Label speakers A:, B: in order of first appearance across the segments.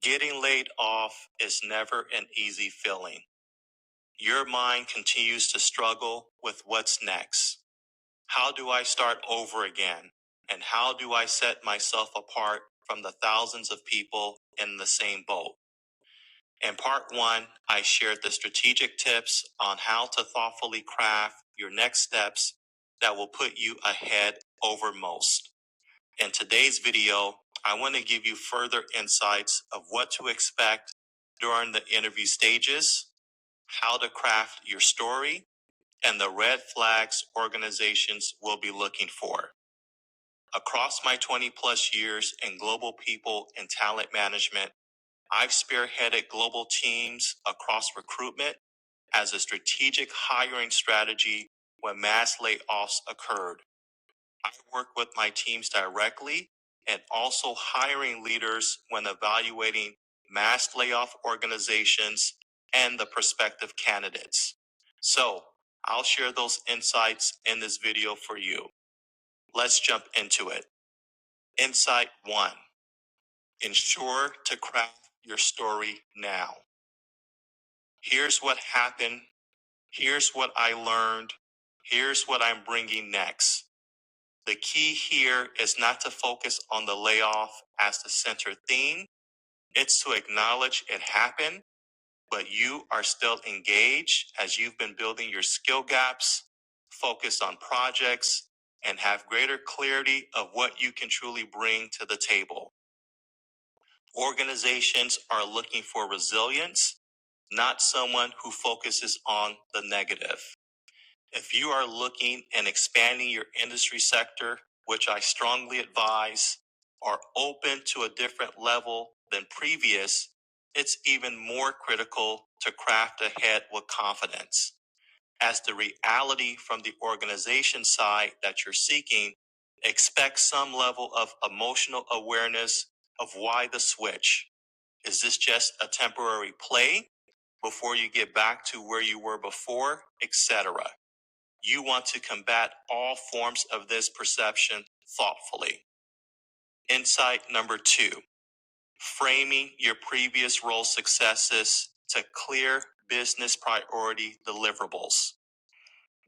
A: Getting laid off is never an easy feeling. Your mind continues to struggle with what's next. How do I start over again? And how do I set myself apart from the thousands of people in the same boat? In part one, I shared the strategic tips on how to thoughtfully craft your next steps that will put you ahead over most. In today's video, I want to give you further insights of what to expect during the interview stages, how to craft your story, and the red flags organizations will be looking for. Across my 20 plus years in global people and talent management, I've spearheaded global teams across recruitment as a strategic hiring strategy when mass layoffs occurred. I work with my teams directly and also hiring leaders when evaluating mass layoff organizations and the prospective candidates. So I'll share those insights in this video for you. Let's jump into it. Insight 1. Ensure to craft your story now. Here's what happened. Here's what I learned. Here's what I'm bringing next. The key here is not to focus on the layoff as the center theme. It's to acknowledge it happened, but you are still engaged as you've been building your skill gaps, focus on projects, and have greater clarity of what you can truly bring to the table. Organizations are looking for resilience, not someone who focuses on the negative. If you are looking and expanding your industry sector, which I strongly advise, are open to a different level than previous, it's even more critical to craft ahead with confidence, as the reality from the organization side that you're seeking expects some level of emotional awareness of why the switch. Is this just a temporary play before you get back to where you were before, etc.? You want to combat all forms of this perception thoughtfully. Insight number 2, framing your previous role successes to clear business priority deliverables.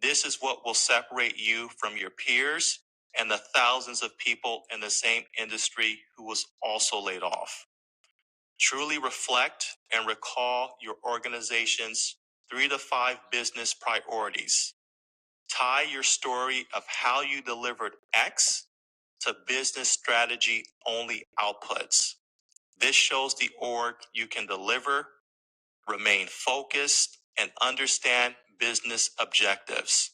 A: This is what will separate you from your peers and the thousands of people in the same industry who was also laid off. Truly reflect and recall your organization's 3 to 5 business priorities. Tie your story of how you delivered X to business strategy only outputs. This shows the org you can deliver, remain focused, and understand business objectives.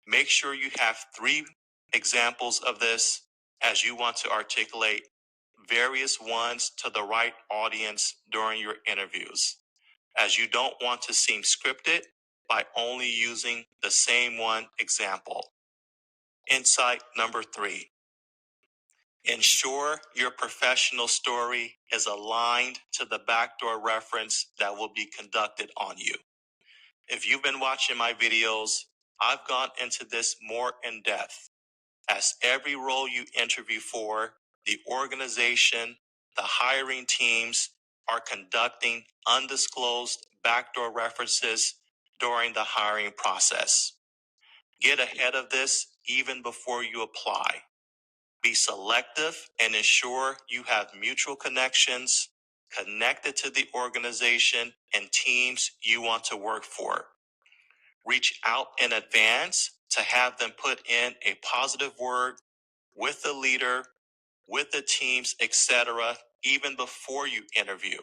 A: Make sure you have 3 examples of this as you want to articulate various ones to the right audience during your interviews, as you don't want to seem scripted by only using the same one example. Insight number 3. Ensure your professional story is aligned to the backdoor reference that will be conducted on you. If you've been watching my videos, I've gone into this more in depth, as every role you interview for, the organization, the hiring teams are conducting undisclosed backdoor references during the hiring process. Get ahead of this even before you apply. Be selective and ensure you have mutual connections connected to the organization and teams you want to work for. Reach out in advance to have them put in a positive word with the leader, with the teams, etc., even before you interview.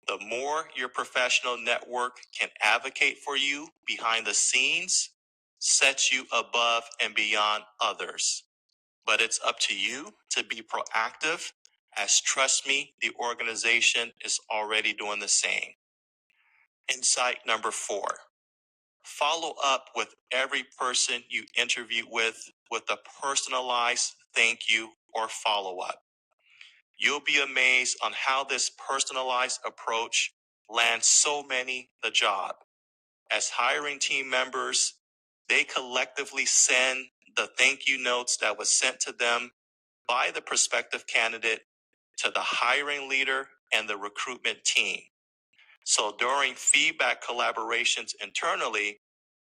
A: The more your professional network can advocate for you behind the scenes, sets you above and beyond others. But it's up to you to be proactive, as trust me, the organization is already doing the same. Insight number 4. Follow up with every person you interview with a personalized thank you or follow-up. You'll be amazed on how this personalized approach lands so many the job. As hiring team members, they collectively send the thank you notes that was sent to them by the prospective candidate to the hiring leader and the recruitment team. So during feedback collaborations internally,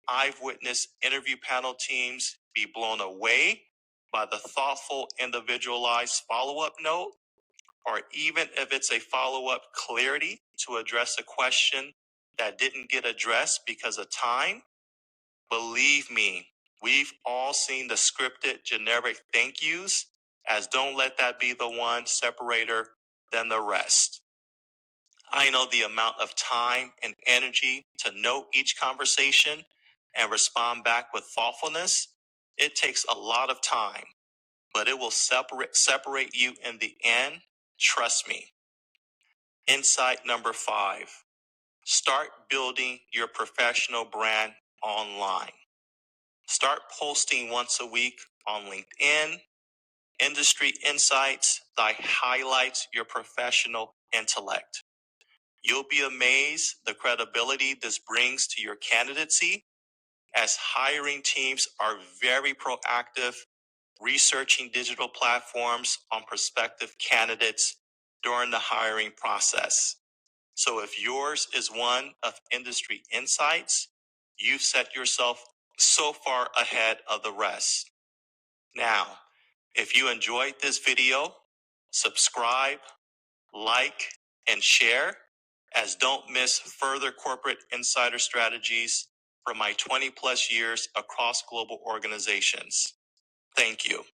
A: I've witnessed interview panel teams be blown away by the thoughtful, individualized follow-up note, or even if it's a follow-up clarity to address a question that didn't get addressed because of time. Believe me, we've all seen the scripted generic thank yous, as don't let that be the one separator than the rest. I know the amount of time and energy to note each conversation and respond back with thoughtfulness. It takes a lot of time, but it will separate you in the end. Trust me. Insight number 5, start building your professional brand online. Start posting once a week on LinkedIn, industry insights that highlights your professional intellect. You'll be amazed the credibility this brings to your candidacy, as hiring teams are very proactive, researching digital platforms on prospective candidates during the hiring process. So if yours is one of industry insights, you've set yourself so far ahead of the rest. Now, if you enjoyed this video, subscribe, like, and share, as don't miss further corporate insider strategies from my 20 plus years across global organizations. Thank you.